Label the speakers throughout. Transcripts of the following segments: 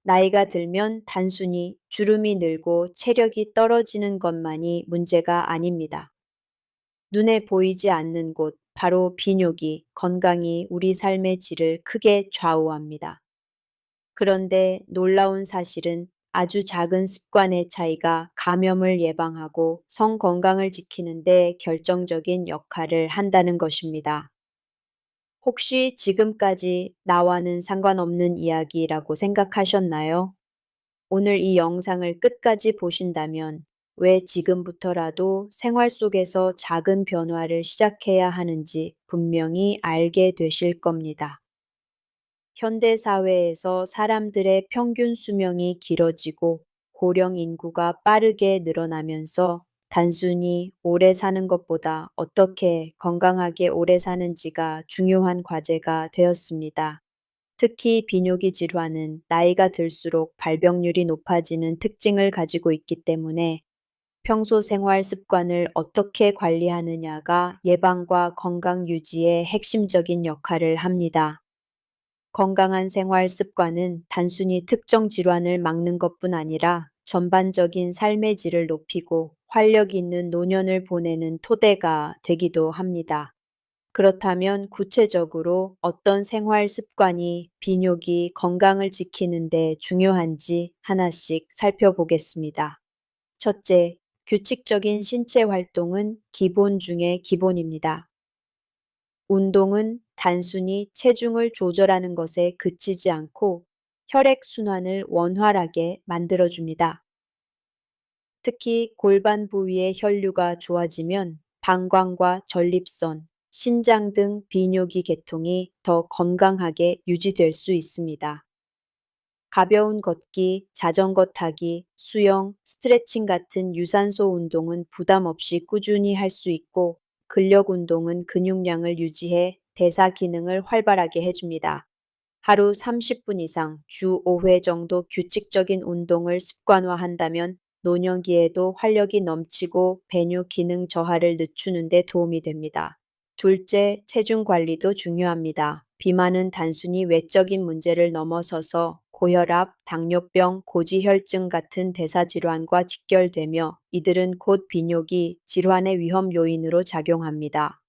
Speaker 1: 나이가 들면 단순히 주름이 늘고 체력이 떨어지는 것만이 문제가 아닙니다. 눈에 보이지 않는 곳, 바로 비뇨기, 건강이 우리 삶의 질을 크게 좌우합니다. 그런데 놀라운 사실은 아주 작은 습관의 차이가 감염을 예방하고 성 건강을 지키는 데 결정적인 역할을 한다는 것입니다. 혹시 지금까지 나와는 상관없는 이야기라고 생각하셨나요? 오늘 이 영상을 끝까지 보신다면 왜 지금부터라도 생활 속에서 작은 변화를 시작해야 하는지 분명히 알게 되실 겁니다. 현대 사회에서 사람들의 평균 수명이 길어지고 고령 인구가 빠르게 늘어나면서 단순히 오래 사는 것보다 어떻게 건강하게 오래 사는지가 중요한 과제가 되었습니다. 특히 비뇨기 질환은 나이가 들수록 발병률이 높아지는 특징을 가지고 있기 때문에 평소 생활 습관을 어떻게 관리하느냐가 예방과 건강 유지에 핵심적인 역할을 합니다. 건강한 생활 습관은 단순히 특정 질환을 막는 것뿐 아니라 전반적인 삶의 질을 높이고 활력 있는 노년을 보내는 토대가 되기도 합니다. 그렇다면 구체적으로 어떤 생활 습관이 비뇨기 건강을 지키는 데 중요한지 하나씩 살펴보겠습니다. 첫째, 규칙적인 신체 활동은 기본 중의 기본입니다. 운동은 단순히 체중을 조절하는 것에 그치지 않고 혈액순환을 원활하게 만들어줍니다. 특히 골반 부위의 혈류가 좋아지면 방광과 전립선, 신장 등 비뇨기 계통이 더 건강하게 유지될 수 있습니다. 가벼운 걷기, 자전거 타기, 수영, 스트레칭 같은 유산소 운동은 부담 없이 꾸준히 할 수 있고 근력 운동은 근육량을 유지해 대사 기능을 활발하게 해줍니다. 하루 30분 이상 주 5회 정도 규칙적인 운동을 습관화한다면 노년기에도 활력이 넘치고 배뇨 기능 저하를 늦추는 데 도움이 됩니다. 둘째, 체중 관리도 중요합니다. 비만은 단순히 외적인 문제를 넘어서서 고혈압, 당뇨병, 고지혈증 같은 대사질환과 직결되며 이들은 곧 비뇨기, 질환의 위험 요인으로 작용합니다.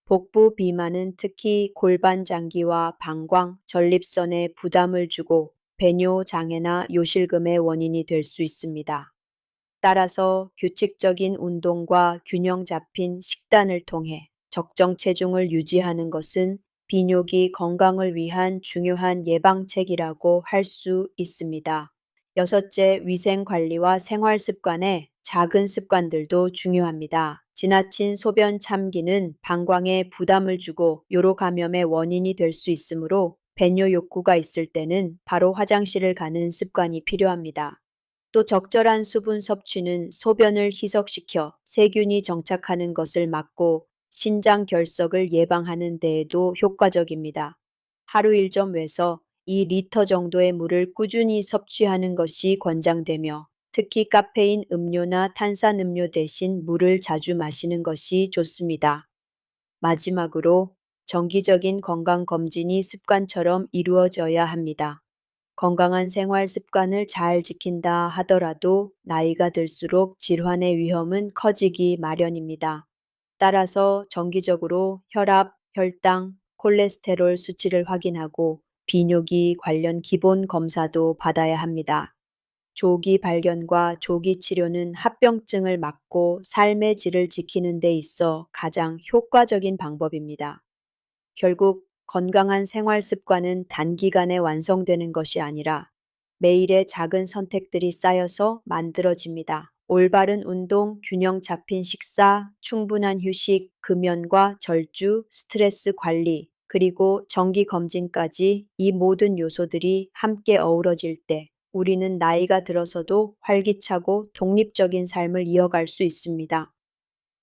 Speaker 1: 복부 비만은 특히 골반 장기와 방광, 전립선에 부담을 주고 배뇨 장애나 요실금의 원인이 될 수 있습니다. 따라서 규칙적인 운동과 균형 잡힌 식단을 통해 적정 체중을 유지하는 것은 비뇨기 건강을 위한 중요한 예방책이라고 할 수 있습니다. 여섯째, 위생 관리와 생활 습관의 작은 습관들도 중요합니다. 지나친 소변 참기는 방광에 부담을 주고 요로 감염의 원인이 될 수 있으므로 배뇨 욕구가 있을 때는 바로 화장실을 가는 습관이 필요합니다. 또 적절한 수분 섭취는 소변을 희석시켜 세균이 정착하는 것을 막고 신장 결석을 예방하는 데에도 효과적입니다. 하루 1.5에서 2리터 정도의 물을 꾸준히 섭취하는 것이 권장되며 특히 카페인 음료나 탄산음료 대신 물을 자주 마시는 것이 좋습니다. 마지막으로 정기적인 건강검진이 습관처럼 이루어져야 합니다. 건강한 생활 습관을 잘 지킨다 하더라도 나이가 들수록 질환의 위험은 커지기 마련입니다. 따라서 정기적으로 혈압, 혈당, 콜레스테롤 수치를 확인하고 비뇨기 관련 기본 검사도 받아야 합니다. 조기 발견과 조기 치료는 합병증을 막고 삶의 질을 지키는 데 있어 가장 효과적인 방법입니다. 결국 건강한 생활 습관은 단기간에 완성되는 것이 아니라 매일의 작은 선택들이 쌓여서 만들어집니다. 올바른 운동, 균형 잡힌 식사, 충분한 휴식, 금연과 절주, 스트레스 관리, 그리고 정기 검진까지 이 모든 요소들이 함께 어우러질 때 우리는 나이가 들어서도 활기차고 독립적인 삶을 이어갈 수 있습니다.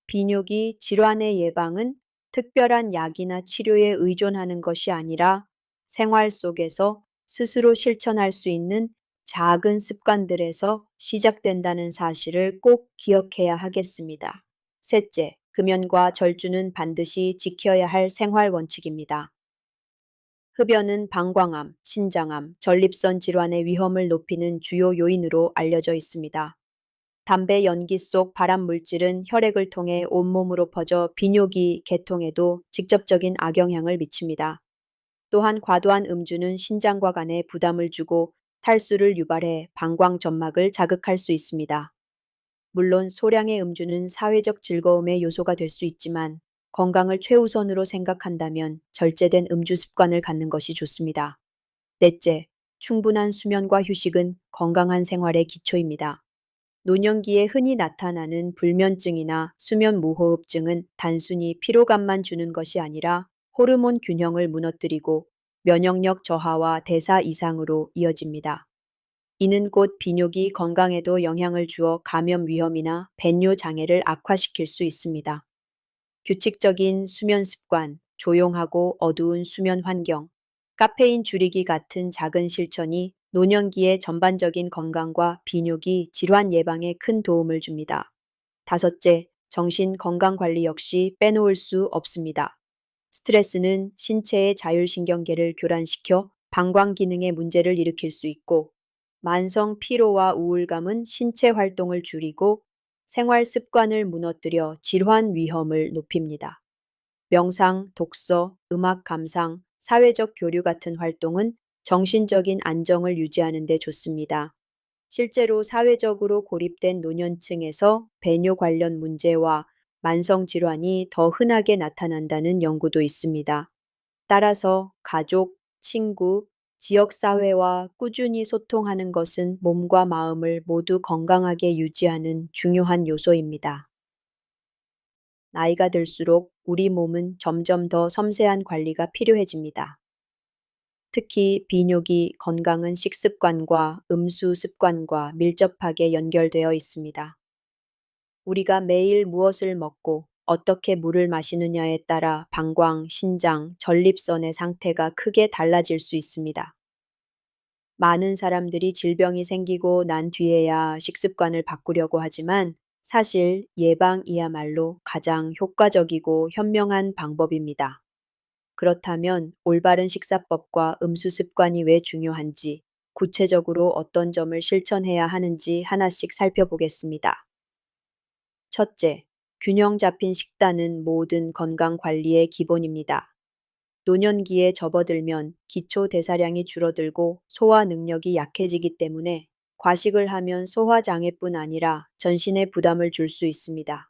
Speaker 1: 비뇨기 질환의 예방은 특별한 약이나 치료에 의존하는 것이 아니라 생활 속에서 스스로 실천할 수 있는 작은 습관들에서 시작된다는 사실을 꼭 기억해야 하겠습니다. 셋째, 금연과 절주는 반드시 지켜야 할 생활 원칙입니다. 흡연은 방광암, 신장암, 전립선 질환의 위험을 높이는 주요 요인으로 알려져 있습니다. 담배 연기 속 발암 물질은 혈액을 통해 온몸으로 퍼져 비뇨기 계통에도 직접적인 악영향을 미칩니다. 또한 과도한 음주는 신장과 간에 부담을 주고 탈수를 유발해 방광 점막을 자극할 수 있습니다. 물론 소량의 음주는 사회적 즐거움의 요소가 될 수 있지만 건강을 최우선으로 생각한다면 절제된 음주 습관을 갖는 것이 좋습니다. 넷째, 충분한 수면과 휴식은 건강한 생활의 기초입니다. 노년기에 흔히 나타나는 불면증이나 수면 무호흡증은 단순히 피로감만 주는 것이 아니라 호르몬 균형을 무너뜨리고 면역력 저하와 대사 이상으로 이어집니다. 이는 곧 비뇨기 건강에도 영향을 주어 감염 위험이나 배뇨 장애를 악화시킬 수 있습니다. 규칙적인 수면 습관, 조용하고 어두운 수면 환경, 카페인 줄이기 같은 작은 실천이 노년기의 전반적인 건강과 비뇨기 질환 예방에 큰 도움을 줍니다. 다섯째, 정신 건강 관리 역시 빼놓을 수 없습니다. 스트레스는 신체의 자율신경계를 교란시켜 방광 기능에 문제를 일으킬 수 있고, 만성 피로와 우울감은 신체 활동을 줄이고 생활 습관을 무너뜨려 질환 위험을 높입니다. 명상, 독서, 음악 감상, 사회적 교류 같은 활동은 정신적인 안정을 유지하는 데 좋습니다. 실제로 사회적으로 고립된 노년층에서 배뇨 관련 문제와 만성 질환이 더 흔하게 나타난다는 연구도 있습니다. 따라서 가족, 친구, 지역사회와 꾸준히 소통하는 것은 몸과 마음을 모두 건강하게 유지하는 중요한 요소입니다. 나이가 들수록 우리 몸은 점점 더 섬세한 관리가 필요해집니다. 특히 비뇨기 건강은 식습관과 음수 습관과 밀접하게 연결되어 있습니다. 우리가 매일 무엇을 먹고 어떻게 물을 마시느냐에 따라 방광, 신장, 전립선의 상태가 크게 달라질 수 있습니다. 많은 사람들이 질병이 생기고 난 뒤에야 식습관을 바꾸려고 하지만 사실 예방이야말로 가장 효과적이고 현명한 방법입니다. 그렇다면 올바른 식사법과 음수 습관이 왜 중요한지, 구체적으로 어떤 점을 실천해야 하는지 하나씩 살펴보겠습니다. 첫째, 균형 잡힌 식단은 모든 건강 관리의 기본입니다. 노년기에 접어들면 기초 대사량이 줄어들고 소화 능력이 약해지기 때문에 과식을 하면 소화 장애뿐 아니라 전신에 부담을 줄 수 있습니다.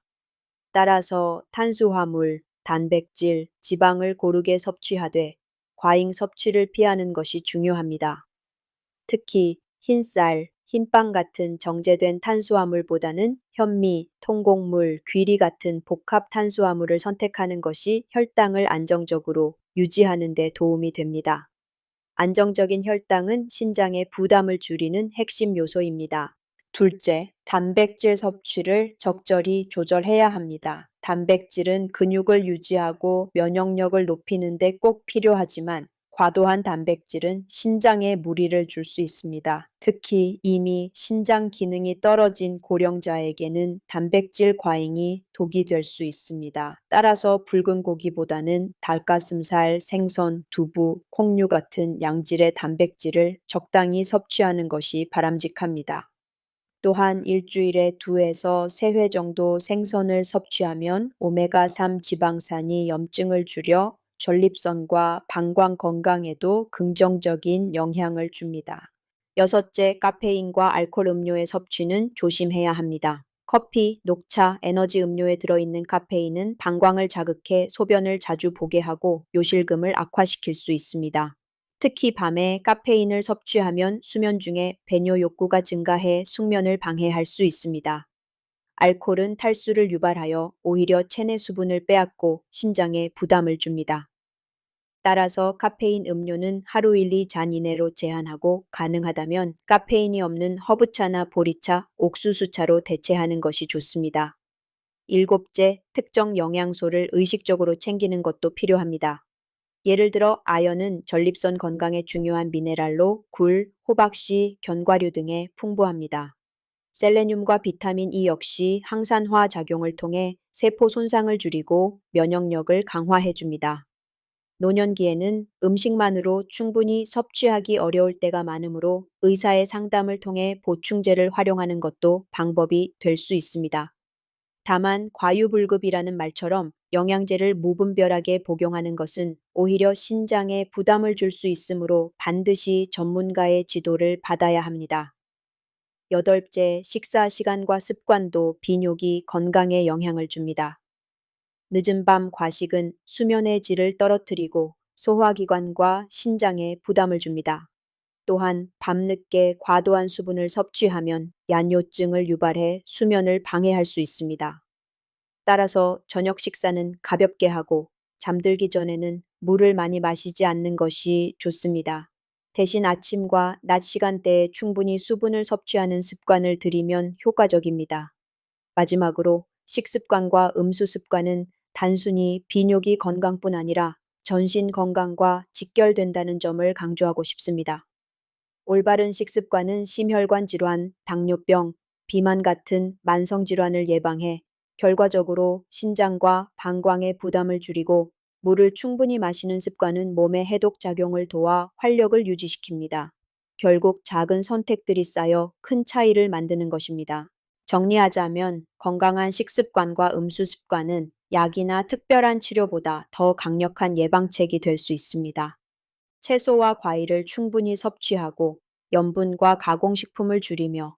Speaker 1: 따라서 탄수화물, 단백질, 지방을 고르게 섭취하되 과잉 섭취를 피하는 것이 중요합니다. 특히 흰쌀, 흰빵 같은 정제된 탄수화물보다는 현미, 통곡물, 귀리 같은 복합 탄수화물을 선택하는 것이 혈당을 안정적으로 유지하는 데 도움이 됩니다. 안정적인 혈당은 신장의 부담을 줄이는 핵심 요소입니다. 둘째, 단백질 섭취를 적절히 조절해야 합니다. 단백질은 근육을 유지하고 면역력을 높이는 데 꼭 필요하지만 과도한 단백질은 신장에 무리를 줄 수 있습니다. 특히 이미 신장 기능이 떨어진 고령자에게는 단백질 과잉이 독이 될 수 있습니다. 따라서 붉은 고기보다는 닭가슴살, 생선, 두부, 콩류 같은 양질의 단백질을 적당히 섭취하는 것이 바람직합니다. 또한 일주일에 2에서 3회 정도 생선을 섭취하면 오메가3 지방산이 염증을 줄여 전립선과 방광 건강에도 긍정적인 영향을 줍니다. 여섯째, 카페인과 알코올 음료의 섭취는 조심해야 합니다. 커피, 녹차, 에너지 음료에 들어있는 카페인은 방광을 자극해 소변을 자주 보게 하고 요실금을 악화시킬 수 있습니다. 특히 밤에 카페인을 섭취하면 수면 중에 배뇨 욕구가 증가해 숙면을 방해할 수 있습니다. 알코올은 탈수를 유발하여 오히려 체내 수분을 빼앗고 신장에 부담을 줍니다. 따라서 카페인 음료는 하루 1, 2잔 이내로 제한하고 가능하다면 카페인이 없는 허브차나 보리차, 옥수수차로 대체하는 것이 좋습니다. 일곱째, 특정 영양소를 의식적으로 챙기는 것도 필요합니다. 예를 들어 아연은 전립선 건강에 중요한 미네랄로 굴, 호박씨, 견과류 등에 풍부합니다. 셀레늄과 비타민 E 역시 항산화 작용을 통해 세포 손상을 줄이고 면역력을 강화해 줍니다. 노년기에는 음식만으로 충분히 섭취하기 어려울 때가 많으므로 의사의 상담을 통해 보충제를 활용하는 것도 방법이 될 수 있습니다. 다만 과유불급이라는 말처럼 영양제를 무분별하게 복용하는 것은 오히려 신장에 부담을 줄 수 있으므로 반드시 전문가의 지도를 받아야 합니다. 여덟째, 식사 시간과 습관도 비뇨기 건강에 영향을 줍니다. 늦은 밤 과식은 수면의 질을 떨어뜨리고 소화기관과 신장에 부담을 줍니다. 또한 밤늦게 과도한 수분을 섭취하면 야뇨증을 유발해 수면을 방해할 수 있습니다. 따라서 저녁 식사는 가볍게 하고 잠들기 전에는 물을 많이 마시지 않는 것이 좋습니다. 대신 아침과 낮 시간대에 충분히 수분을 섭취하는 습관을 들이면 효과적입니다. 마지막으로 식습관과 음수 습관은 단순히 비뇨기 건강뿐 아니라 전신 건강과 직결된다는 점을 강조하고 싶습니다. 올바른 식습관은 심혈관 질환, 당뇨병, 비만 같은 만성 질환을 예방해 결과적으로 신장과 방광의 부담을 줄이고 물을 충분히 마시는 습관은 몸의 해독 작용을 도와 활력을 유지시킵니다. 결국 작은 선택들이 쌓여 큰 차이를 만드는 것입니다. 정리하자면 건강한 식습관과 음수 습관은 약이나 특별한 치료보다 더 강력한 예방책이 될 수 있습니다. 채소와 과일을 충분히 섭취하고 염분과 가공식품을 줄이며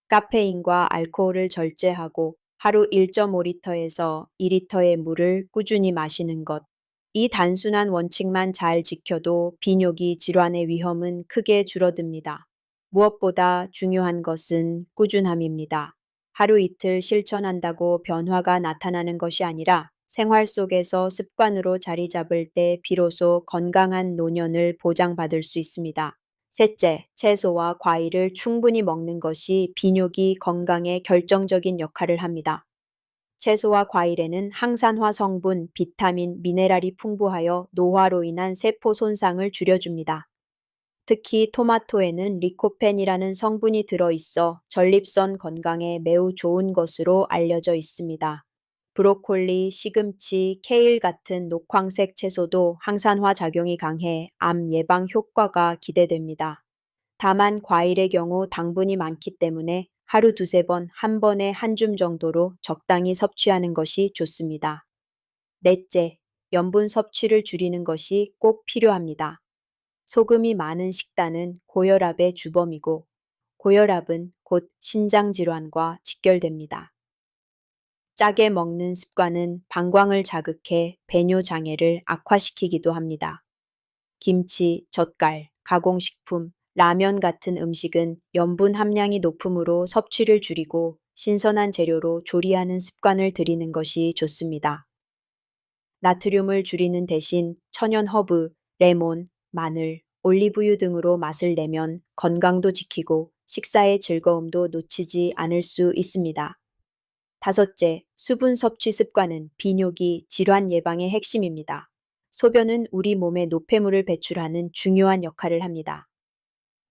Speaker 1: 카페인과 알코올을 절제하고 하루 1.5리터에서 2리터의 물을 꾸준히 마시는 것. 이 단순한 원칙만 잘 지켜도 비뇨기 질환의 위험은 크게 줄어듭니다. 무엇보다 중요한 것은 꾸준함입니다. 하루 이틀 실천한다고 변화가 나타나는 것이 아니라 생활 속에서 습관으로 자리 잡을 때 비로소 건강한 노년을 보장받을 수 있습니다. 셋째, 채소와 과일을 충분히 먹는 것이 비뇨기 건강에 결정적인 역할을 합니다. 채소와 과일에는 항산화 성분, 비타민, 미네랄이 풍부하여 노화로 인한 세포 손상을 줄여줍니다. 특히 토마토에는 리코펜이라는 성분이 들어있어 전립선 건강에 매우 좋은 것으로 알려져 있습니다. 브로콜리, 시금치, 케일 같은 녹황색 채소도 항산화 작용이 강해 암 예방 효과가 기대됩니다. 다만 과일의 경우 당분이 많기 때문에 하루 두세 번, 한 번에 한 줌 정도로 적당히 섭취하는 것이 좋습니다. 넷째, 염분 섭취를 줄이는 것이 꼭 필요합니다. 소금이 많은 식단은 고혈압의 주범이고 고혈압은 곧 신장질환과 직결됩니다. 짜게 먹는 습관은 방광을 자극해 배뇨 장애를 악화시키기도 합니다. 김치, 젓갈, 가공식품, 라면 같은 음식은 염분 함량이 높으므로 섭취를 줄이고 신선한 재료로 조리하는 습관을 들이는 것이 좋습니다. 나트륨을 줄이는 대신 천연 허브, 레몬, 마늘, 올리브유 등으로 맛을 내면 건강도 지키고 식사의 즐거움도 놓치지 않을 수 있습니다. 다섯째, 수분 섭취 습관은 비뇨기 질환 예방의 핵심입니다. 소변은 우리 몸에 노폐물을 배출하는 중요한 역할을 합니다.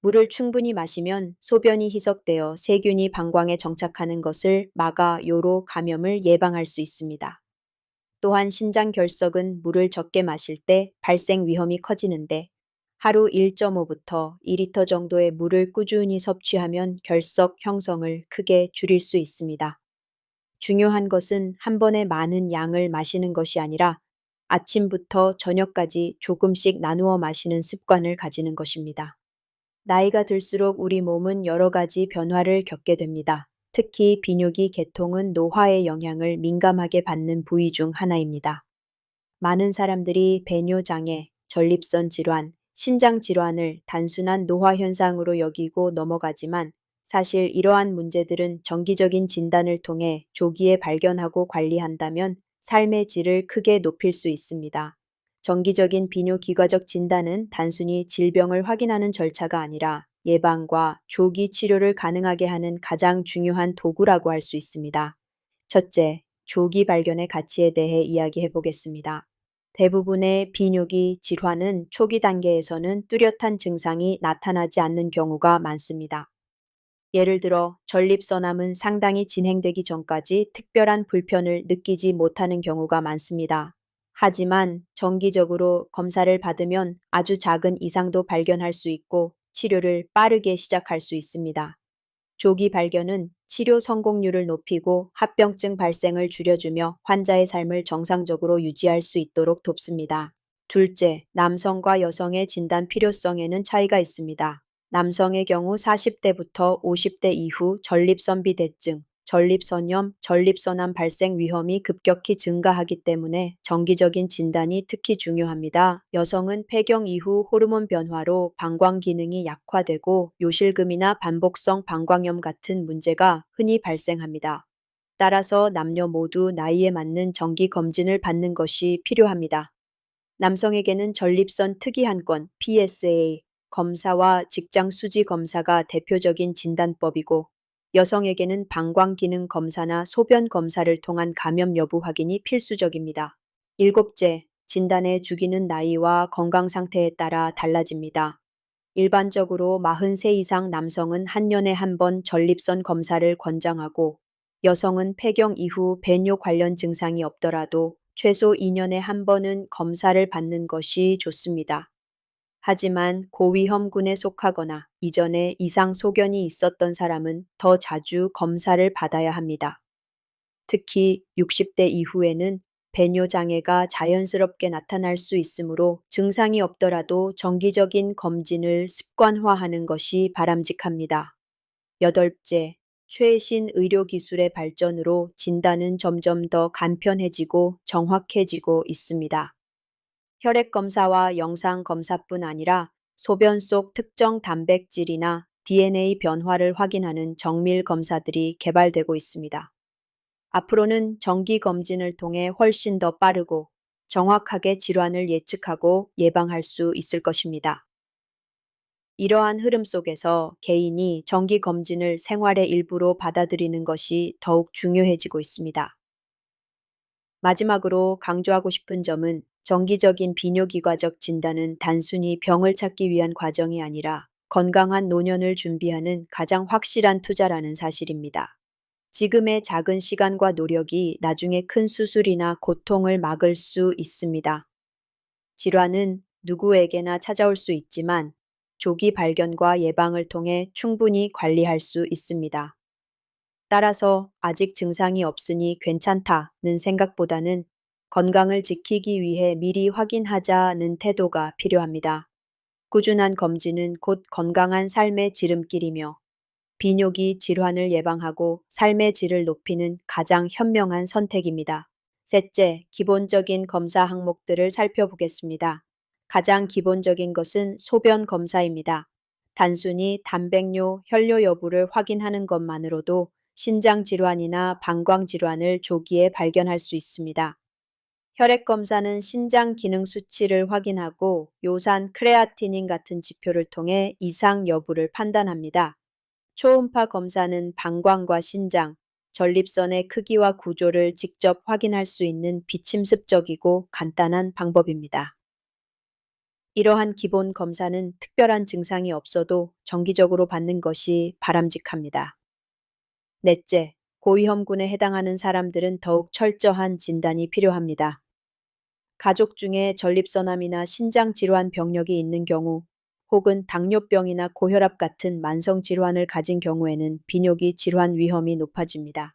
Speaker 1: 물을 충분히 마시면 소변이 희석되어 세균이 방광에 정착하는 것을 막아 요로 감염을 예방할 수 있습니다. 또한 신장 결석은 물을 적게 마실 때 발생 위험이 커지는데 하루 1.5부터 2리터 정도의 물을 꾸준히 섭취하면 결석 형성을 크게 줄일 수 있습니다. 중요한 것은 한 번에 많은 양을 마시는 것이 아니라 아침부터 저녁까지 조금씩 나누어 마시는 습관을 가지는 것입니다. 나이가 들수록 우리 몸은 여러 가지 변화를 겪게 됩니다. 특히 비뇨기 계통은 노화의 영향을 민감하게 받는 부위 중 하나입니다. 많은 사람들이 배뇨 장애, 전립선 질환, 신장 질환을 단순한 노화 현상으로 여기고 넘어가지만 사실 이러한 문제들은 정기적인 진단을 통해 조기에 발견하고 관리한다면 삶의 질을 크게 높일 수 있습니다. 정기적인 비뇨기과적 진단은 단순히 질병을 확인하는 절차가 아니라 예방과 조기 치료를 가능하게 하는 가장 중요한 도구라고 할 수 있습니다. 첫째, 조기 발견의 가치에 대해 이야기해 보겠습니다. 대부분의 비뇨기 질환은 초기 단계에서는 뚜렷한 증상이 나타나지 않는 경우가 많습니다. 예를 들어 전립선암은 상당히 진행되기 전까지 특별한 불편을 느끼지 못하는 경우가 많습니다. 하지만 정기적으로 검사를 받으면 아주 작은 이상도 발견할 수 있고 치료를 빠르게 시작할 수 있습니다. 조기 발견은 치료 성공률을 높이고 합병증 발생을 줄여주며 환자의 삶을 정상적으로 유지할 수 있도록 돕습니다. 둘째, 남성과 여성의 진단 필요성에는 차이가 있습니다. 남성의 경우 40대부터 50대 이후 전립선 비대증, 전립선염, 전립선암 발생 위험이 급격히 증가하기 때문에 정기적인 진단이 특히 중요합니다. 여성은 폐경 이후 호르몬 변화로 방광 기능이 약화되고 요실금이나 반복성 방광염 같은 문제가 흔히 발생합니다. 따라서 남녀 모두 나이에 맞는 정기 검진을 받는 것이 필요합니다. 남성에게는 전립선 특이 한 건 PSA 검사와 직장 수지 검사가 대표적인 진단법이고 여성에게는 방광 기능 검사나 소변 검사를 통한 감염 여부 확인이 필수적입니다. 일곱째, 진단의 주기는 나이와 건강 상태에 따라 달라집니다. 일반적으로 40세 이상 남성은 한 년에 한 번 전립선 검사를 권장하고 여성은 폐경 이후 배뇨 관련 증상이 없더라도 최소 2년에 한 번은 검사를 받는 것이 좋습니다. 하지만 고위험군에 속하거나 이전에 이상 소견이 있었던 사람은 더 자주 검사를 받아야 합니다. 특히 60대 이후에는 배뇨 장애가 자연스럽게 나타날 수 있으므로 증상이 없더라도 정기적인 검진을 습관화하는 것이 바람직합니다. 여덟째, 최신 의료기술의 발전으로 진단은 점점 더 간편해지고 정확해지고 있습니다. 혈액검사와 영상검사뿐 아니라 소변 속 특정 단백질이나 DNA 변화를 확인하는 정밀 검사들이 개발되고 있습니다. 앞으로는 정기 검진을 통해 훨씬 더 빠르고 정확하게 질환을 예측하고 예방할 수 있을 것입니다. 이러한 흐름 속에서 개인이 정기 검진을 생활의 일부로 받아들이는 것이 더욱 중요해지고 있습니다. 마지막으로 강조하고 싶은 점은 정기적인 비뇨기과적 진단은 단순히 병을 찾기 위한 과정이 아니라 건강한 노년을 준비하는 가장 확실한 투자라는 사실입니다. 지금의 작은 시간과 노력이 나중에 큰 수술이나 고통을 막을 수 있습니다. 질환은 누구에게나 찾아올 수 있지만 조기 발견과 예방을 통해 충분히 관리할 수 있습니다. 따라서 아직 증상이 없으니 괜찮다는 생각보다는 건강을 지키기 위해 미리 확인하자는 태도가 필요합니다. 꾸준한 검진은 곧 건강한 삶의 지름길이며 비뇨기 질환을 예방하고 삶의 질을 높이는 가장 현명한 선택입니다. 셋째, 기본적인 검사 항목들을 살펴보겠습니다. 가장 기본적인 것은 소변 검사입니다. 단순히 단백뇨, 혈뇨 여부를 확인하는 것만으로도 신장 질환이나 방광 질환을 조기에 발견할 수 있습니다. 혈액 검사는 신장 기능 수치를 확인하고 요산 크레아티닌 같은 지표를 통해 이상 여부를 판단합니다. 초음파 검사는 방광과 신장, 전립선의 크기와 구조를 직접 확인할 수 있는 비침습적이고 간단한 방법입니다. 이러한 기본 검사는 특별한 증상이 없어도 정기적으로 받는 것이 바람직합니다. 넷째, 고위험군에 해당하는 사람들은 더욱 철저한 진단이 필요합니다. 가족 중에 전립선암이나 신장 질환 병력이 있는 경우 혹은 당뇨병이나 고혈압 같은 만성 질환을 가진 경우에는 비뇨기 질환 위험이 높아집니다.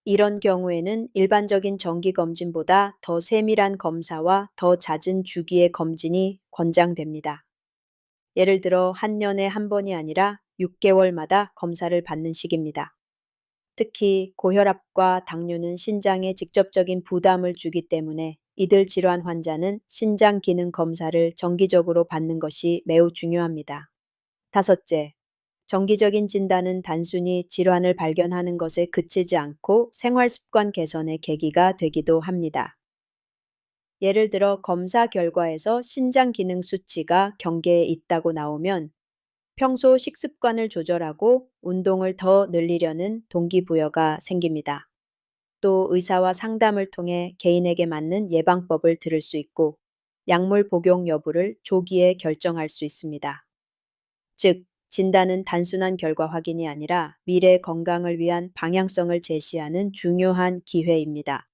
Speaker 1: 이런 경우에는 일반적인 정기 검진보다 더 세밀한 검사와 더 잦은 주기의 검진이 권장됩니다. 예를 들어 한 년에 한 번이 아니라 6개월마다 검사를 받는 식입니다. 특히 고혈압과 당뇨는 신장에 직접적인 부담을 주기 때문에 이들 질환 환자는 신장 기능 검사를 정기적으로 받는 것이 매우 중요합니다. 다섯째, 정기적인 진단은 단순히 질환을 발견하는 것에 그치지 않고 생활 습관 개선의 계기가 되기도 합니다. 예를 들어 검사 결과에서 신장 기능 수치가 경계에 있다고 나오면 평소 식습관을 조절하고 운동을 더 늘리려는 동기부여가 생깁니다. 또 의사와 상담을 통해 개인에게 맞는 예방법을 들을 수 있고 약물 복용 여부를 조기에 결정할 수 있습니다. 즉, 진단은 단순한 결과 확인이 아니라 미래 건강을 위한 방향성을 제시하는 중요한 기회입니다.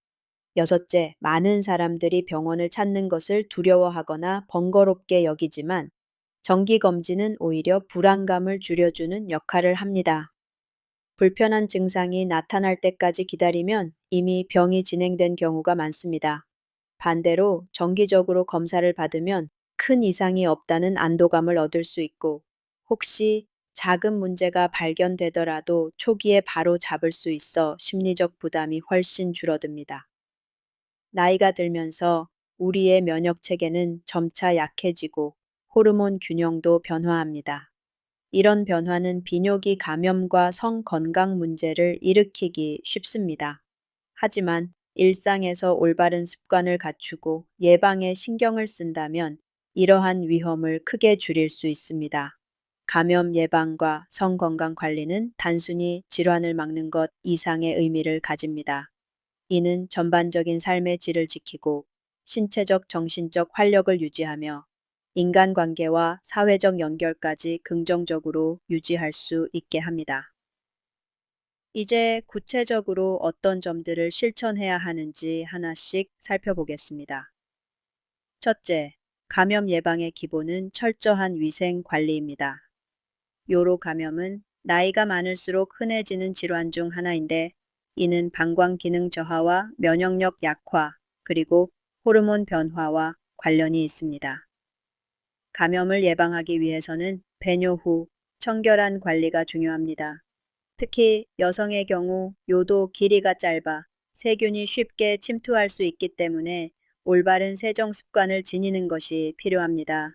Speaker 1: 여섯째, 많은 사람들이 병원을 찾는 것을 두려워하거나 번거롭게 여기지만 정기검진은 오히려 불안감을 줄여주는 역할을 합니다. 불편한 증상이 나타날 때까지 기다리면 이미 병이 진행된 경우가 많습니다. 반대로 정기적으로 검사를 받으면 큰 이상이 없다는 안도감을 얻을 수 있고, 혹시 작은 문제가 발견되더라도 초기에 바로 잡을 수 있어 심리적 부담이 훨씬 줄어듭니다. 나이가 들면서 우리의 면역 체계는 점차 약해지고 호르몬 균형도 변화합니다. 이런 변화는 비뇨기 감염과 성 건강 문제를 일으키기 쉽습니다. 하지만 일상에서 올바른 습관을 갖추고 예방에 신경을 쓴다면 이러한 위험을 크게 줄일 수 있습니다. 감염 예방과 성 건강 관리는 단순히 질환을 막는 것 이상의 의미를 가집니다. 이는 전반적인 삶의 질을 지키고 신체적, 정신적 활력을 유지하며 인간관계와 사회적 연결까지 긍정적으로 유지할 수 있게 합니다. 이제 구체적으로 어떤 점들을 실천해야 하는지 하나씩 살펴보겠습니다. 첫째, 감염 예방의 기본은 철저한 위생 관리입니다. 요로 감염은 나이가 많을수록 흔해지는 질환 중 하나인데, 이는 방광 기능 저하와 면역력 약화, 그리고 호르몬 변화와 관련이 있습니다. 감염을 예방하기 위해서는 배뇨 후 청결한 관리가 중요합니다. 특히 여성의 경우 요도 길이가 짧아 세균이 쉽게 침투할 수 있기 때문에 올바른 세정 습관을 지니는 것이 필요합니다.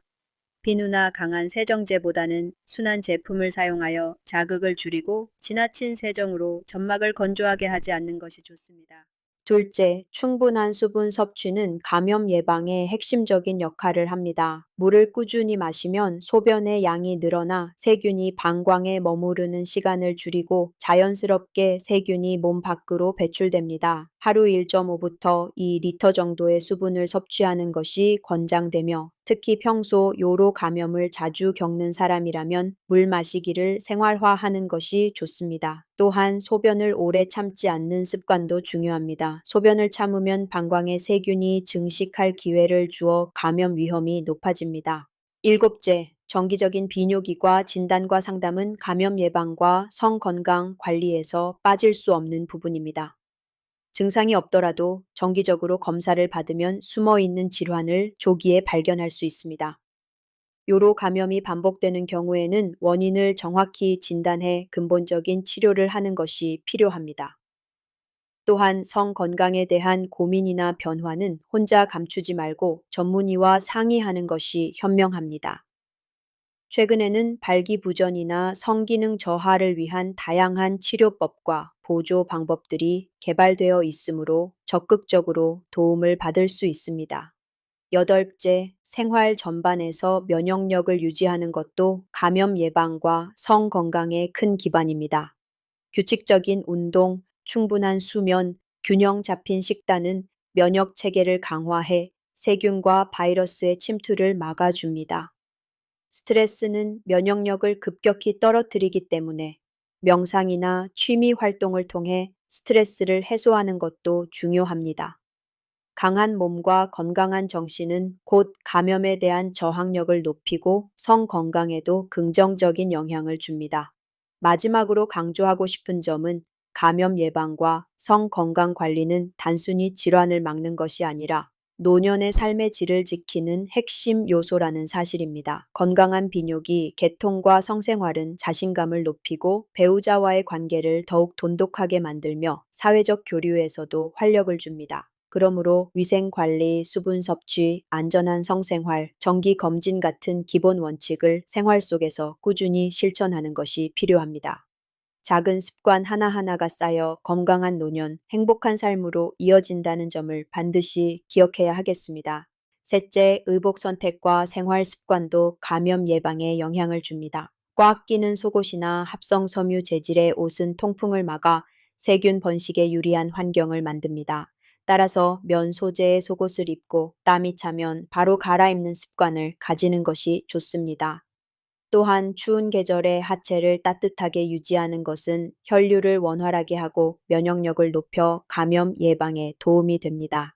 Speaker 1: 비누나 강한 세정제보다는 순한 제품을 사용하여 자극을 줄이고 지나친 세정으로 점막을 건조하게 하지 않는 것이 좋습니다. 둘째, 충분한 수분 섭취는 감염 예방에 핵심적인 역할을 합니다. 물을 꾸준히 마시면 소변의 양이 늘어나 세균이 방광에 머무르는 시간을 줄이고 자연스럽게 세균이 몸 밖으로 배출됩니다. 하루 1.5부터 2리터 정도의 수분을 섭취하는 것이 권장되며, 특히 평소 요로 감염을 자주 겪는 사람이라면 물 마시기를 생활화하는 것이 좋습니다. 또한 소변을 오래 참지 않는 습관도 중요합니다. 소변을 참으면 방광에 세균이 증식할 기회를 주어 감염 위험이 높아집니다. 일곱째, 정기적인 비뇨기과 진단과 상담은 감염 예방과 성 건강 관리에서 빠질 수 없는 부분입니다. 증상이 없더라도 정기적으로 검사를 받으면 숨어있는 질환을 조기에 발견할 수 있습니다. 요로 감염이 반복되는 경우에는 원인을 정확히 진단해 근본적인 치료를 하는 것이 필요합니다. 또한 성 건강에 대한 고민이나 변화는 혼자 감추지 말고 전문의와 상의하는 것이 현명합니다. 최근에는 발기부전이나 성기능 저하를 위한 다양한 치료법과 보조 방법들이 개발되어 있으므로 적극적으로 도움을 받을 수 있습니다. 여덟째, 생활 전반에서 면역력을 유지하는 것도 감염 예방과 성 건강의 큰 기반입니다. 규칙적인 운동, 충분한 수면, 균형 잡힌 식단은 면역 체계를 강화해 세균과 바이러스의 침투를 막아줍니다. 스트레스는 면역력을 급격히 떨어뜨리기 때문에 명상이나 취미 활동을 통해 스트레스를 해소하는 것도 중요합니다. 강한 몸과 건강한 정신은 곧 감염에 대한 저항력을 높이고 성 건강에도 긍정적인 영향을 줍니다. 마지막으로 강조하고 싶은 점은 감염 예방과 성 건강 관리는 단순히 질환을 막는 것이 아니라 노년의 삶의 질을 지키는 핵심 요소라는 사실입니다. 건강한 비뇨기, 계통과 성생활은 자신감을 높이고 배우자와의 관계를 더욱 돈독하게 만들며 사회적 교류에서도 활력을 줍니다. 그러므로 위생 관리, 수분 섭취, 안전한 성생활, 정기 검진 같은 기본 원칙을 생활 속에서 꾸준히 실천하는 것이 필요합니다. 작은 습관 하나하나가 쌓여 건강한 노년, 행복한 삶으로 이어진다는 점을 반드시 기억해야 하겠습니다. 셋째, 의복 선택과 생활 습관도 감염 예방에 영향을 줍니다. 꽉 끼는 속옷이나 합성 섬유 재질의 옷은 통풍을 막아 세균 번식에 유리한 환경을 만듭니다. 따라서 면 소재의 속옷을 입고 땀이 차면 바로 갈아입는 습관을 가지는 것이 좋습니다. 또한 추운 계절에 하체를 따뜻하게 유지하는 것은 혈류를 원활하게 하고 면역력을 높여 감염 예방에 도움이 됩니다.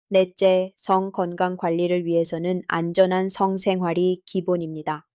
Speaker 1: 넷째, 성 건강 관리를 위해서는 안전한 성생활이 기본입니다.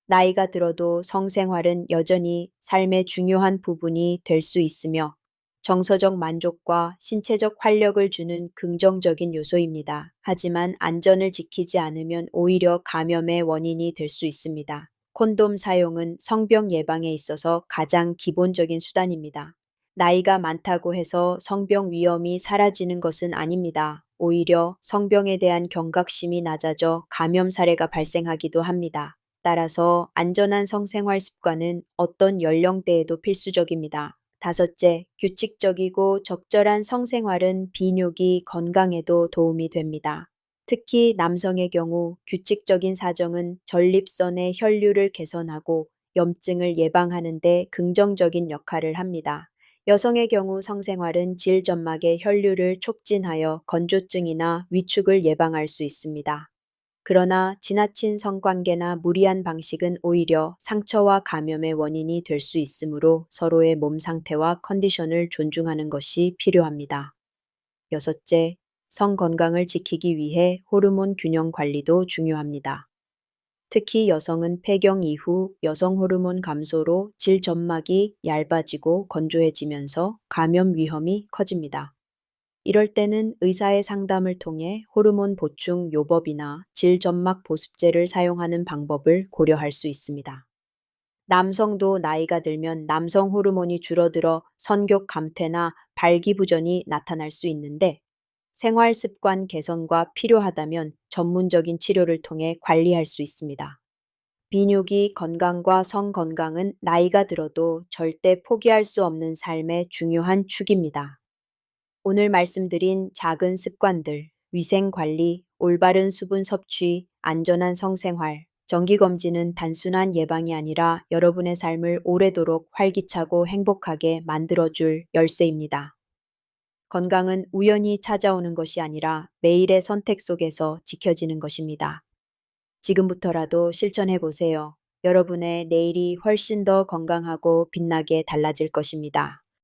Speaker 1: 나이가 들어도 성생활은 여전히 삶의 중요한 부분이 될 수 있으며 정서적 만족과 신체적 활력을 주는 긍정적인 요소입니다. 하지만 안전을 지키지 않으면 오히려 감염의 원인이 될 수 있습니다. 콘돔 사용은 성병 예방에 있어서 가장 기본적인 수단입니다. 나이가 많다고 해서 성병 위험이 사라지는 것은 아닙니다. 오히려 성병에 대한 경각심이 낮아져 감염 사례가 발생하기도 합니다. 따라서 안전한 성생활 습관은 어떤 연령대에도 필수적입니다. 다섯째, 규칙적이고 적절한 성생활은 비뇨기 건강에도 도움이 됩니다. 특히 남성의 경우 규칙적인 사정은 전립선의 혈류를 개선하고 염증을 예방하는 데 긍정적인 역할을 합니다. 여성의 경우 성생활은 질점막의 혈류를 촉진하여 건조증이나 위축을 예방할 수 있습니다. 그러나 지나친 성관계나 무리한 방식은 오히려 상처와 감염의 원인이 될 수 있으므로 서로의 몸 상태와 컨디션을 존중하는 것이 필요합니다. 여섯째, 성 건강을 지키기 위해 호르몬 균형 관리도 중요합니다. 특히 여성은 폐경 이후 여성 호르몬 감소로 질점막이 얇아지고 건조해지면서 감염 위험이 커집니다. 이럴 때는 의사의 상담을 통해 호르몬 보충 요법이나 질점막 보습제를 사용하는 방법을 고려할 수 있습니다. 남성도 나이가 들면 남성 호르몬이 줄어들어 성욕 감퇴나 발기부전이 나타날 수 있는데 생활 습관 개선과 필요하다면 전문적인 치료를 통해 관리할 수 있습니다. 비뇨기 건강과 성 건강은 나이가 들어도 절대 포기할 수 없는 삶의 중요한 축입니다. 오늘 말씀드린 작은 습관들, 위생 관리, 올바른 수분 섭취, 안전한 성생활, 정기검진은 단순한 예방이 아니라 여러분의 삶을 오래도록 활기차고 행복하게 만들어줄 열쇠입니다. 건강은 우연히 찾아오는 것이 아니라 매일의 선택 속에서 지켜지는 것입니다. 지금부터라도 실천해 보세요. 여러분의 내일이 훨씬 더 건강하고 빛나게 달라질 것입니다.